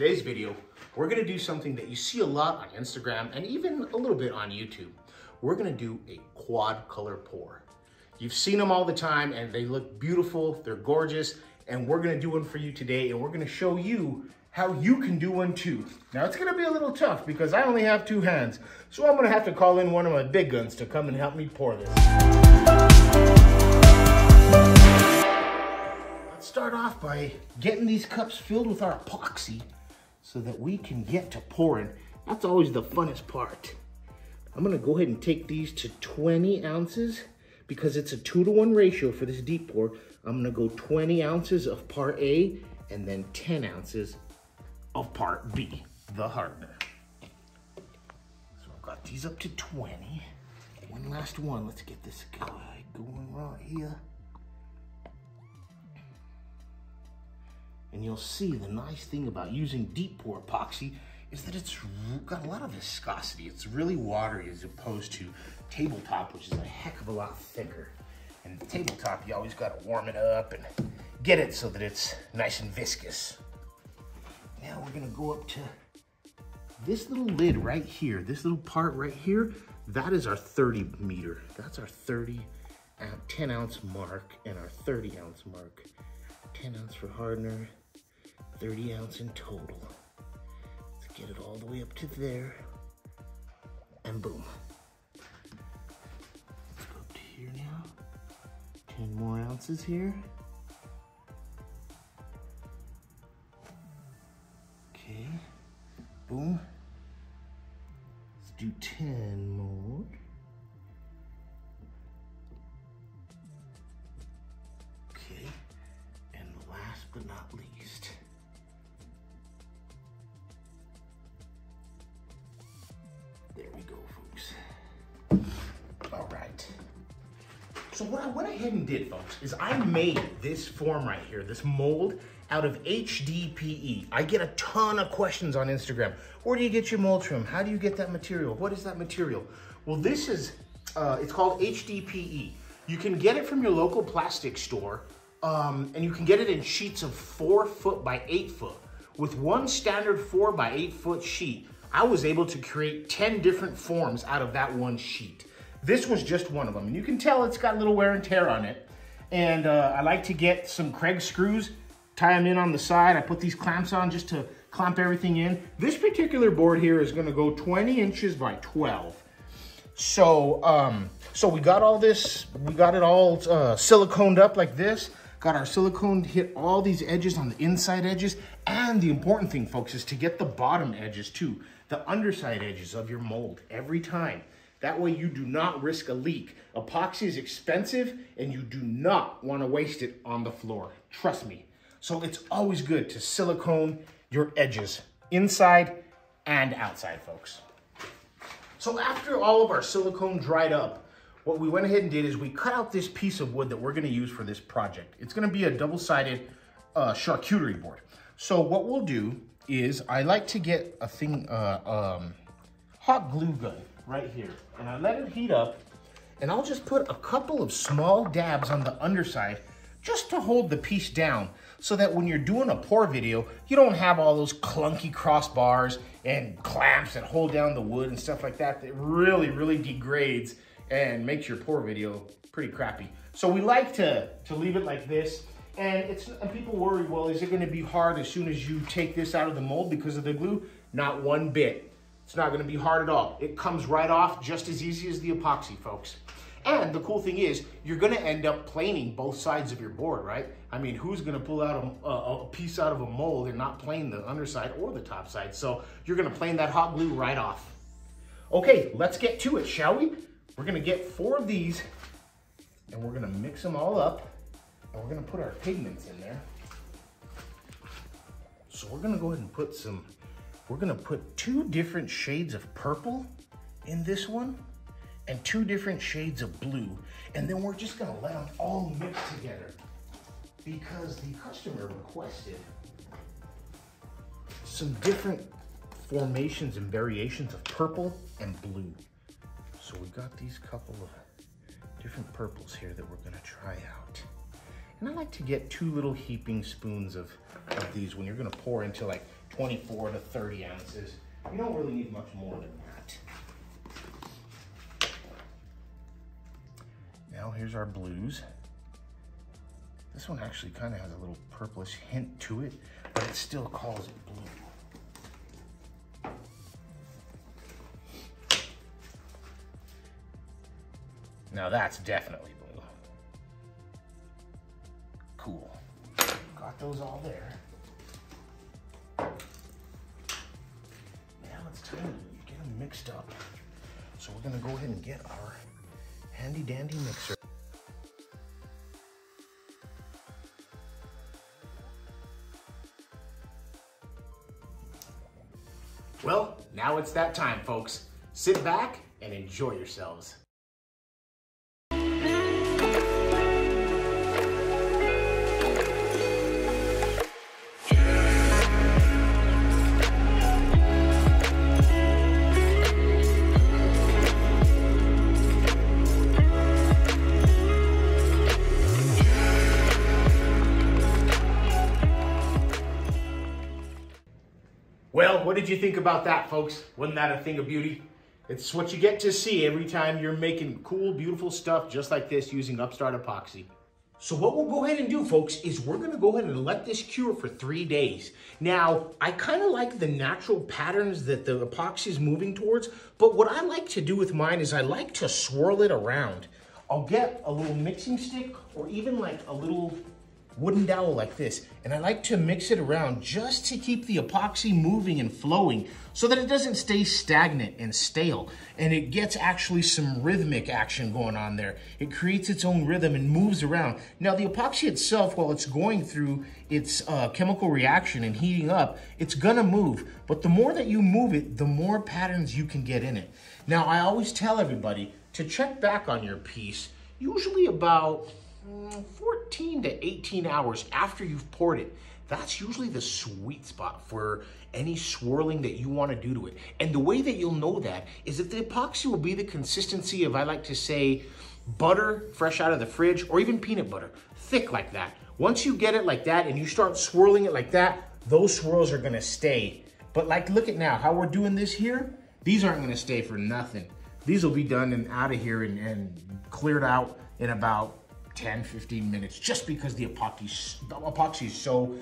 today's video, we're gonna do something that you see a lot on Instagram and even a little bit on YouTube. We're gonna do a quad color pour. You've seen them all the time and they look beautiful, they're gorgeous, and we're gonna do one for you today, and we're gonna show you how you can do one too. Now it's gonna be a little tough because I only have 2 hands, so I'm gonna have to call in one of my big guns to come and help me pour this. Let's start off by getting these cups filled with our epoxy so that we can get to pouring. That's always the funnest part. I'm gonna go ahead and take these to 20 ounces because it's a 2-to-1 ratio for this deep pour. I'm gonna go 20 ounces of part A and then 10 ounces of part B, the hardener. So I've got these up to 20. One last one, let's get this guy going right here. And you'll see the nice thing about using deep pour epoxy is that it's got a lot of viscosity. It's really watery as opposed to tabletop, which is a heck of a lot thicker. And the tabletop, you always gotta warm it up and get it so that it's nice and viscous. Now we're gonna go up to this little lid right here, this little part right here. That is our 30 meter. That's our 10 ounce mark and our 30 ounce mark. 10 ounce for hardener, 30 ounce in total. Let's get it all the way up to there, and boom. Let's go up to here now. 10 more ounces here. Okay, boom. Let's do 10 more. Okay, and last but not least, there we go, folks. All right. So what I went ahead and did, folks, is I made this form right here, this mold, out of HDPE. I get a ton of questions on Instagram. Where do you get your molds from? How do you get that material? What is that material? Well, this is, it's called HDPE. You can get it from your local plastic store, and you can get it in sheets of 4 foot by 8 foot. With one standard 4 by 8 foot sheet, I was able to create 10 different forms out of that one sheet. This was just one of them. And you can tell it's got a little wear and tear on it. And I like to get some Craig screws, tie them in on the side. I put these clamps on just to clamp everything in. This particular board here is gonna go 20 inches by 12. So, so we got all this, we got it all siliconed up like this. Got our silicone to hit all these edges on the inside edges. And the important thing, folks, is to get the bottom edges too, the underside edges of your mold every time. That way you do not risk a leak. Epoxy is expensive and you do not want to waste it on the floor. Trust me. So it's always good to silicone your edges, inside and outside, folks. So after all of our silicone dried up, what we went ahead and did is we cut out this piece of wood that we're gonna use for this project. It's gonna be a double-sided charcuterie board. So what we'll do is I like to get a thing, hot glue gun right here. And I let it heat up and I'll just put a couple of small dabs on the underside just to hold the piece down so that when you're doing a pour video, you don't have all those clunky crossbars and clamps that hold down the wood and stuff like that. That really, really degrades and makes your pour video pretty crappy. So we like to leave it like this. And people worry, well, is it gonna be hard as soon as you take this out of the mold because of the glue? Not one bit. It's not gonna be hard at all. It comes right off just as easy as the epoxy, folks. And the cool thing is, you're gonna end up planing both sides of your board, right? I mean, who's gonna pull out a piece out of a mold and not plane the underside or the top side? So you're gonna plane that hot glue right off. Okay, let's get to it, shall we? We're gonna get 4 of these and we're gonna mix them all up and we're gonna put our pigments in there. So we're gonna go ahead and put we're gonna put 2 different shades of purple in this one and 2 different shades of blue. And then we're just gonna let them all mix together because the customer requested some different formations and variations of purple and blue. So we got these couple of different purples here that we're gonna try out. And I like to get 2 little heaping spoons of these when you're gonna pour into like 24 to 30 ounces. You don't really need much more than that. Now here's our blues. This one actually kind of has a little purplish hint to it, but it still calls it blue. Now that's definitely blue. Cool. Got those all there. Now it's time to get them mixed up. So we're gonna go ahead and get our handy dandy mixer. Well, now it's that time, folks. Sit back and enjoy yourselves. Well, what did you think about that, folks? Wasn't that a thing of beauty? It's what you get to see every time you're making cool, beautiful stuff just like this using Upstart Epoxy. So what we'll go ahead and do, folks, is we're gonna go ahead and let this cure for 3 days. Now, I kind of like the natural patterns that the epoxy is moving towards, but what I like to do with mine is I like to swirl it around. I'll get a little mixing stick or even like a little wooden dowel like this, and I like to mix it around just to keep the epoxy moving and flowing so that it doesn't stay stagnant and stale, and it gets actually some rhythmic action going on there. It creates its own rhythm and moves around. Now the epoxy itself, while it's going through its chemical reaction and heating up, it's gonna move, but the more that you move it, the more patterns you can get in it. Now I always tell everybody to check back on your piece, usually about 14 to 18 hours after you've poured it. That's usually the sweet spot for any swirling that you want to do to it. And the way that you'll know that is that the epoxy will be the consistency of, I like to say, butter fresh out of the fridge, or even peanut butter, thick like that. Once you get it like that and you start swirling it like that, those swirls are going to stay. But like, look at now how we're doing this here. These aren't going to stay for nothing. These will be done and out of here and cleared out in about 10, 15 minutes, just because the epoxy is so,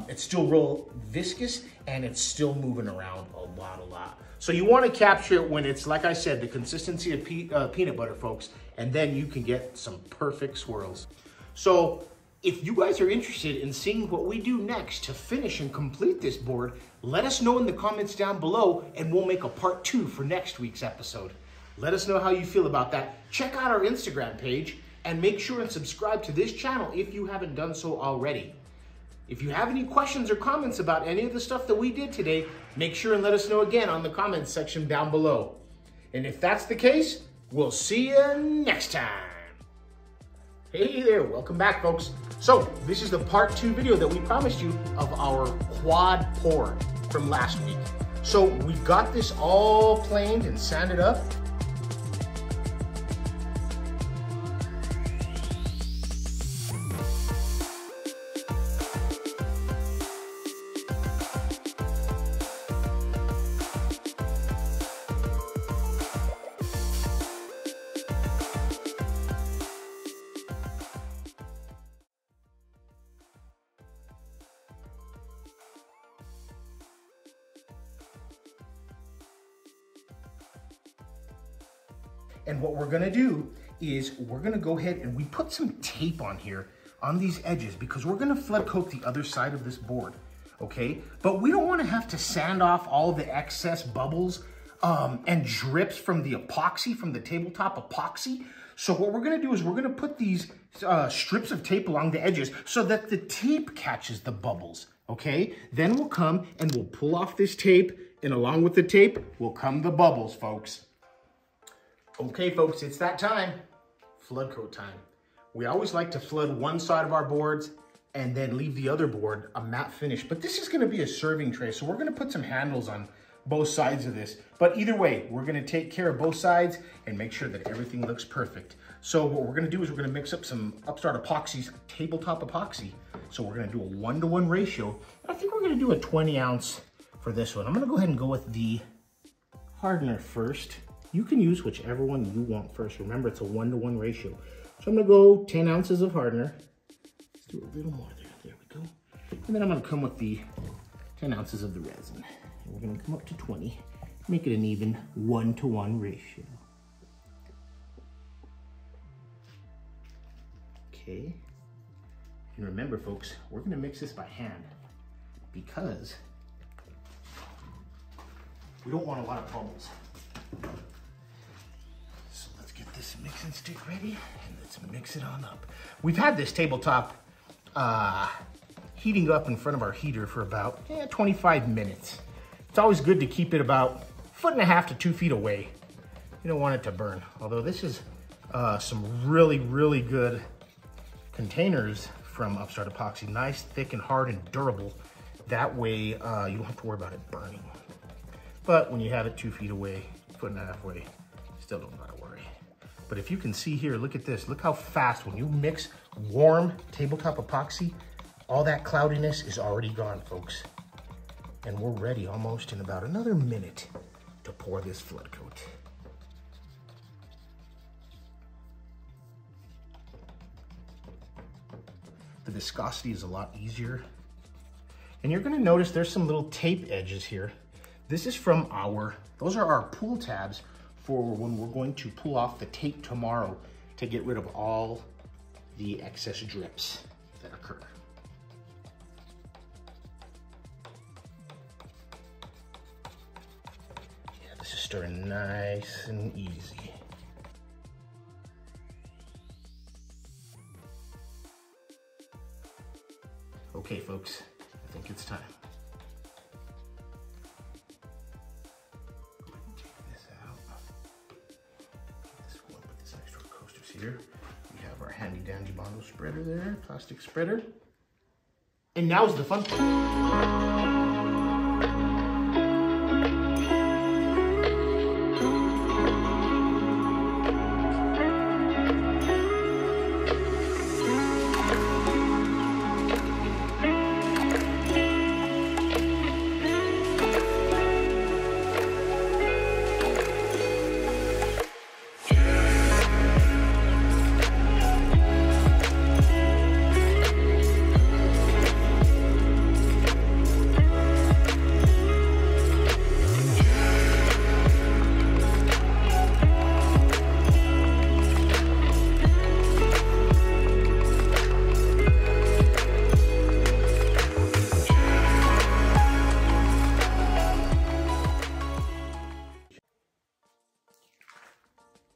it's still real viscous and it's still moving around a lot. So you want to capture it when it's, like I said, the consistency of peanut butter, folks, and then you can get some perfect swirls. So if you guys are interested in seeing what we do next to finish and complete this board, let us know in the comments down below and we'll make a part 2 for next week's episode. Let us know how you feel about that. Check out our Instagram page and make sure and subscribe to this channel if you haven't done so already. If you have any questions or comments about any of the stuff that we did today, make sure and let us know again on the comments section down below. And if that's the case, we'll see you next time. Hey there, welcome back, folks. So this is the part 2 video that we promised you of our quad pour from last week. So we've got this all planed and sanded up. And what we're gonna do is we're gonna go ahead and we put some tape on here on these edges because we're gonna flood coat the other side of this board, okay? But we don't wanna have to sand off all the excess bubbles and drips from the epoxy, from the tabletop epoxy. So what we're gonna do is we're gonna put these strips of tape along the edges so that the tape catches the bubbles, okay? Then we'll come and we'll pull off this tape, and along with the tape will come the bubbles, folks. Okay, folks, it's that time, flood coat time. We always like to flood one side of our boards and then leave the other board a matte finish, but this is gonna be a serving tray, so we're gonna put some handles on both sides of this. But either way, we're gonna take care of both sides and make sure that everything looks perfect. So what we're gonna do is we're gonna mix up some Upstart Epoxy's tabletop epoxy. So we're gonna do a 1-to-1 ratio. I think we're gonna do a 20 ounce for this one. I'm gonna go ahead and go with the hardener first. You can use whichever one you want first. Remember, it's a 1-to-1 ratio. So I'm gonna go 10 ounces of hardener. Let's do a little more there. There we go. And then I'm gonna come with the 10 ounces of the resin. And we're gonna come up to 20. Make it an even 1-to-1 ratio. Okay. And remember, folks, we're gonna mix this by hand because we don't want a lot of bubbles. So let's get this mixing stick ready and let's mix it on up. We've had this tabletop heating up in front of our heater for about 25 minutes. It's always good to keep it about 1.5 to 2 feet away. You don't want it to burn. Although this is some really, really good containers from Upstart Epoxy. Nice, thick, and hard and durable. That way you don't have to worry about it burning. But when you have it 2 feet away, 1.5 away, still don't gotta worry. But if you can see here, look at this. Look how fast, when you mix warm tabletop epoxy, all that cloudiness is already gone, folks. And we're ready almost in about another minute to pour this flood coat. The viscosity is a lot easier. And you're gonna notice there's some little tape edges here. This is from those are our pull tabs for when we're going to pull off the tape tomorrow to get rid of all the excess drips that occur. Yeah, this is stirring nice and easy. Okay, folks, I think it's time. Take this out. Put this next to our coasters here. We have our handy dandy bottle spreader there, plastic spreader. And now's the fun part.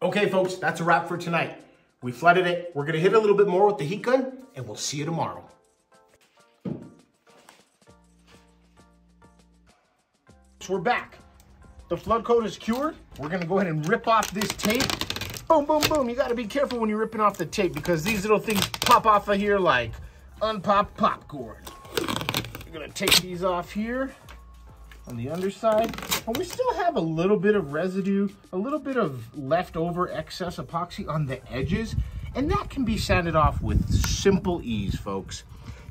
Okay, folks, that's a wrap for tonight. We flooded it. We're gonna hit a little bit more with the heat gun, and we'll see you tomorrow. So we're back. The flood coat is cured. We're gonna go ahead and rip off this tape. Boom, boom, boom. You gotta be careful when you're ripping off the tape because these little things pop off of here like unpopped popcorn. We're gonna take these off here on the underside. And we still have a little bit of residue, a little bit of leftover excess epoxy on the edges, and that can be sanded off with simple ease, folks.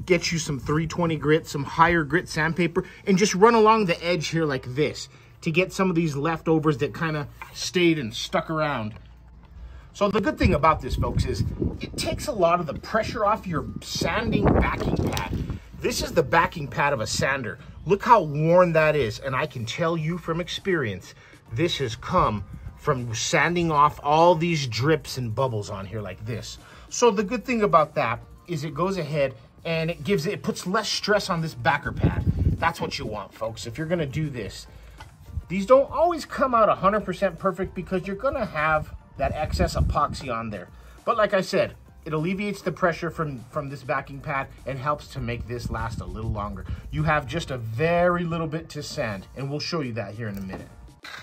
Get you some 320 grit, some higher grit sandpaper, and just run along the edge here like this to get some of these leftovers that kind of stayed and stuck around. So the good thing about this, folks, is it takes a lot of the pressure off your sanding backing pad. This is the backing pad of a sander. Look how worn that is. And I can tell you from experience, this has come from sanding off all these drips and bubbles on here like this. So the good thing about that is it goes ahead and it puts less stress on this backer pad. That's what you want, folks. If you're gonna do this, these don't always come out 100% perfect because you're gonna have that excess epoxy on there. But like I said, it alleviates the pressure from this backing pad and helps to make this last a little longer. You have just a very little bit to sand, and we'll show you that here in a minute.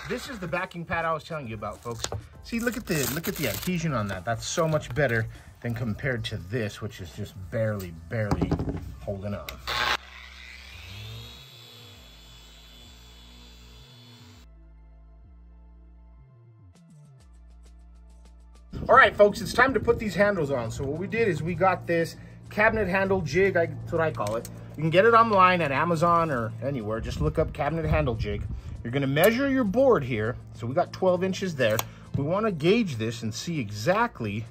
This is the backing pad I was telling you about, folks. See, look at the adhesion on that. That's so much better than compared to this, which is just barely holding on. All right, folks, it's time to put these handles on. So what we did is we got this cabinet handle jig, that's what I call it. You can get it online at Amazon or anywhere. Just look up cabinet handle jig. You're gonna measure your board here. So we got 12 inches there. We wanna gauge this and see exactly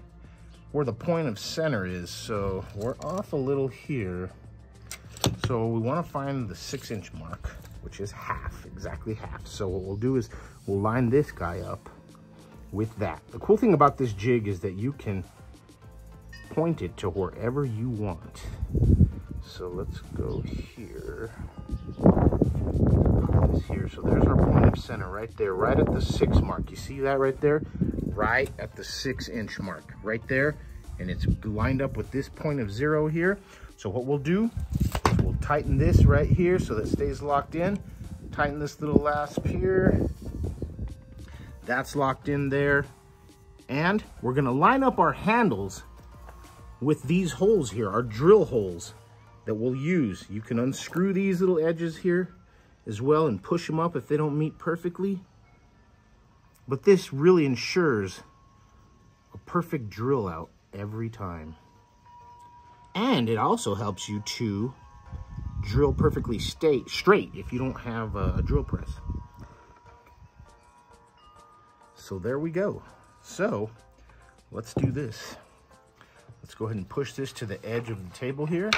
where the point of center is. So we're off a little here. So we wanna find the 6-inch mark, which is half, exactly half. So what we'll do is we'll line this guy up with that. The cool thing about this jig is that you can point it to wherever you want. So let's go here. Put this here. So there's our point of center right there, right at the 6 mark. You see that right there? Right at the 6-inch mark, right there. And it's lined up with this point of 0 here. So what we'll do is we'll tighten this right here so that it stays locked in. Tighten this little lasp here. That's locked in there. And we're gonna line up our handles with these holes here, our drill holes that we'll use. You can unscrew these little edges here as well and push them up if they don't meet perfectly. But this really ensures a perfect drill out every time. And it also helps you to drill perfectly straight if you don't have a drill press. So there we go. So let's do this. Let's go ahead and push this to the edge of the table here.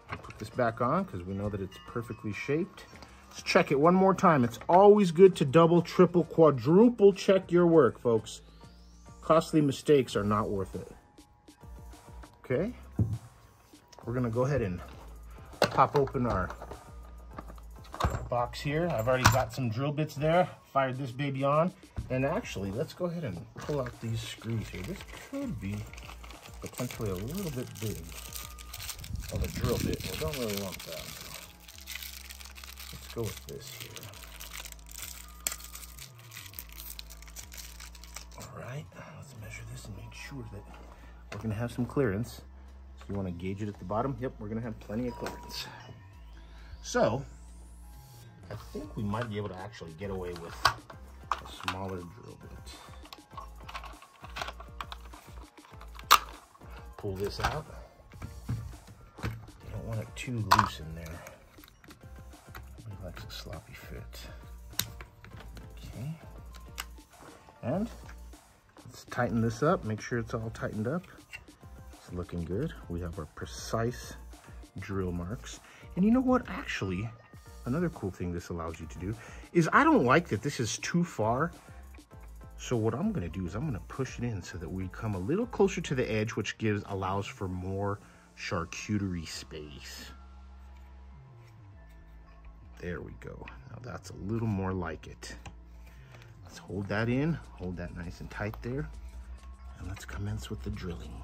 I'll put this back on because we know that it's perfectly shaped. Let's check it one more time. It's always good to double, triple, quadruple check your work, folks. Costly mistakes are not worth it. Okay. We're gonna go ahead and pop open our box here. I've already got some drill bits there. Fired this baby on. And actually, let's go ahead and pull out these screws here. This could be potentially a little bit big of a drill bit. We don't really want that. Let's go with this here. All right, let's measure this and make sure that we're gonna have some clearance. So you wanna gauge it at the bottom? Yep, we're gonna have plenty of clearance. So, I think we might be able to actually get away with a smaller drill bit. Pull this out. You don't want it too loose in there. Nobody likes a sloppy fit. Okay. And let's tighten this up. Make sure it's all tightened up. It's looking good. We have our precise drill marks. And you know what? Actually, another cool thing this allows you to do is I don't like that this is too far. So what I'm gonna do is I'm gonna push it in so that we come a little closer to the edge, which allows for more charcuterie space. There we go. Now that's a little more like it. Let's hold that in, hold that nice and tight there, and let's commence with the drilling.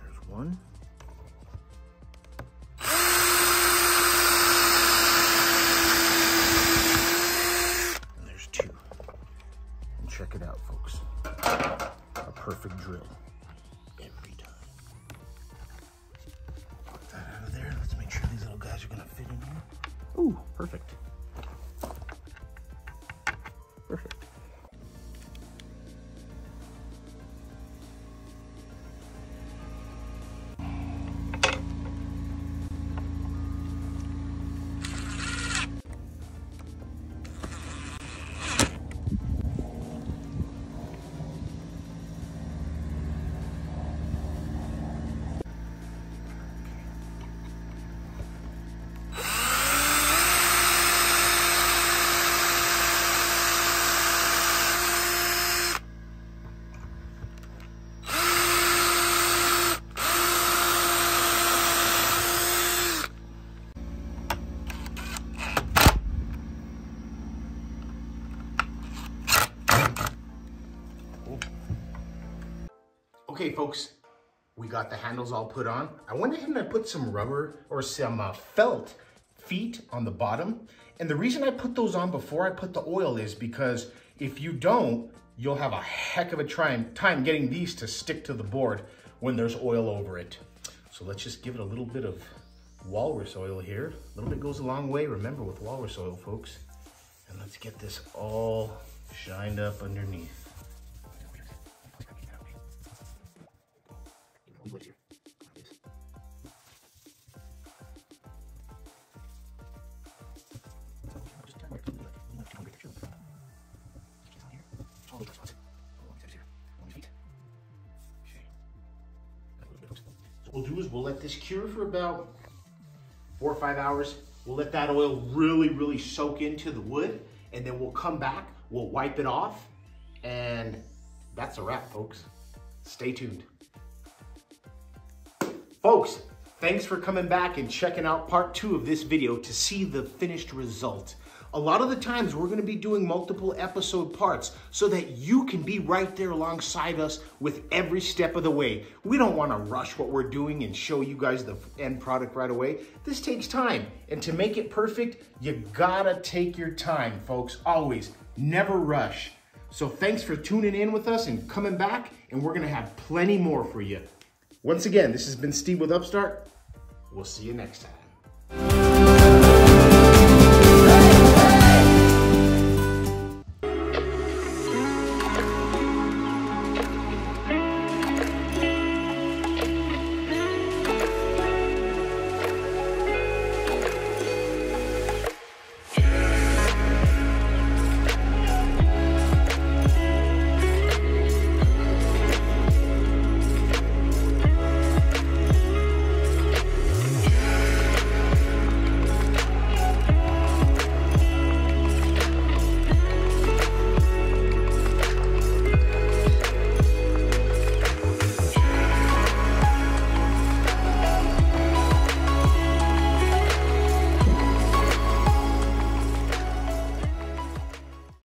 There's one. And there's two. And check it out, folks. A perfect drill every time. Put that out of there. Let's make sure these little guys are gonna fit in here. Ooh, perfect. Perfect. Okay, folks, we got the handles all put on. I went ahead and I put some rubber or some felt feet on the bottom. And the reason I put those on before I put the oil is because if you don't, you'll have a heck of a time getting these to stick to the board when there's oil over it. So let's just give it a little bit of walrus oil here. A little bit goes a long way, remember, with walrus oil, folks. And let's get this all shined up underneath. What we'll do is we'll let this cure for about 4 or 5 hours. We'll let that oil really soak into the wood, and then we'll come back, we'll wipe it off, and that's a wrap, folks. Stay tuned. Folks, thanks for coming back and checking out part 2 of this video to see the finished result. A lot of the times we're gonna be doing multiple episode parts so that you can be right there alongside us with every step of the way. We don't wanna rush what we're doing and show you guys the end product right away. This takes time, and to make it perfect, you gotta take your time, folks, always, never rush. So thanks for tuning in with us and coming back, and we're gonna have plenty more for you. Once again, this has been Steve with Upstart. We'll see you next time.